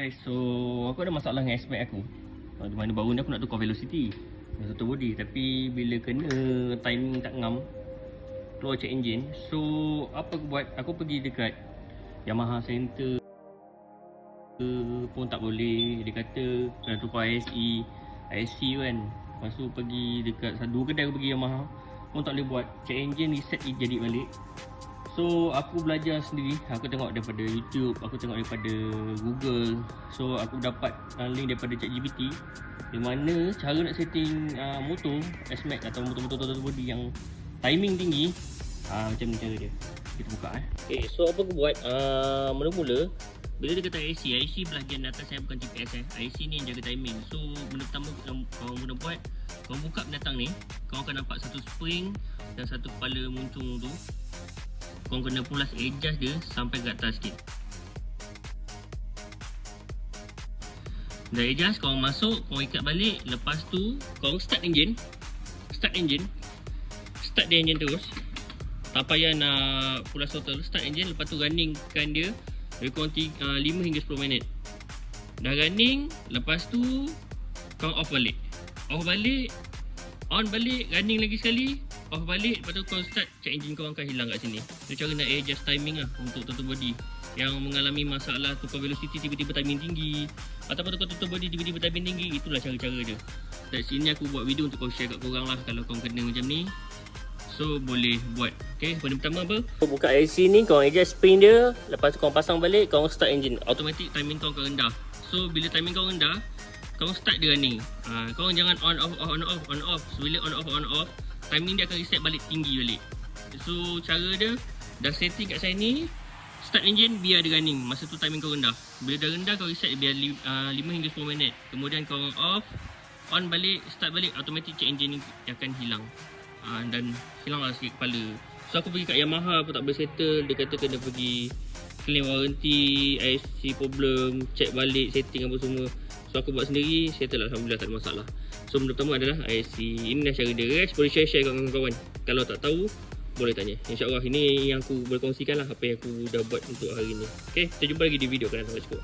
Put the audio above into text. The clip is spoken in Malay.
guys, so aku ada masalah dengan aspek aku. Di mana baru ni aku nak tukar velocity satu body, tapi bila kena timing tak ngam, keluar check engine. So apa aku buat, aku pergi dekat Yamaha Center pun tak boleh. Dia kata kena tukar ISC kan. Lepas tu pergi dekat dua kedai, aku pergi Yamaha pun tak boleh buat. Check engine reset jadi balik. So aku belajar sendiri, aku tengok daripada YouTube, aku tengok daripada Google. So aku dapat link daripada ChatGPT, di mana cara nak setting motor S-Max atau motor-motor body yang timing tinggi. Macam ni cara dia. Kita buka Okay, so apa aku buat, mula-mula bila dia kata IC bahagian atas saya bukan GPS IC ni yang jaga timing. So benda pertama yang korang guna buat, korang buka binatang ni, korang akan nampak satu spring dan satu kepala muncung tu. Korang kena pulas adjust dia sampai ke atas sikit. Dah adjust, korang masuk, korang ikat balik. Lepas tu korang start engine. Start dia engine terus. Tak payah nak pulas total. Start engine, lepas tu runningkan dia lebih kurang 5 hingga 10 minit. Dah running, lepas tu korang off balik. On balik, running lagi sekali, off balik. Lepas tu korang start, check engine korang akan hilang kat sini. Itu cara nak adjust timing lah untuk total body yang mengalami masalah tukar velocity tiba-tiba timing tinggi, ataupun tukar total body tiba-tiba timing tinggi. Itulah cara-cara dia. Dari sini aku buat video untuk share kat korang lah kalau korang kena macam ni. So boleh buat. Okay, benda pertama apa? Buka IC ni, korang adjust spring dia. Lepas tu korang pasang balik, korang start engine. Automatic timing korang akan rendah. So bila timing korang rendah, korang start dia running. Korang jangan on off. So bila on off, timing dia akan reset balik tinggi balik. So cara dia, dah setting kat sini, start engine biar dia running. Masa tu timing kau rendah. Bila dah rendah, kau reset biar 5 hingga 10 minit. Kemudian korang off, on balik, start balik, automatic check engine ni akan hilang. Dan hilanglah sikit kepala. So aku pergi kat Yamaha pun tak boleh settle. Dia kata kena pergi claim warranty, IC problem, check balik setting apa semua. So aku buat sendiri, settle lah, alhamdulillah tak ada masalah. So benda pertama adalah IC. Ini dah cara dia guys, boleh share kat kawan-kawan. Kalau tak tahu, boleh tanya. InsyaAllah ini yang aku boleh kongsikan lah apa yang aku dah buat untuk hari ni. Okay, kita jumpa lagi di video akan datang. Let's go.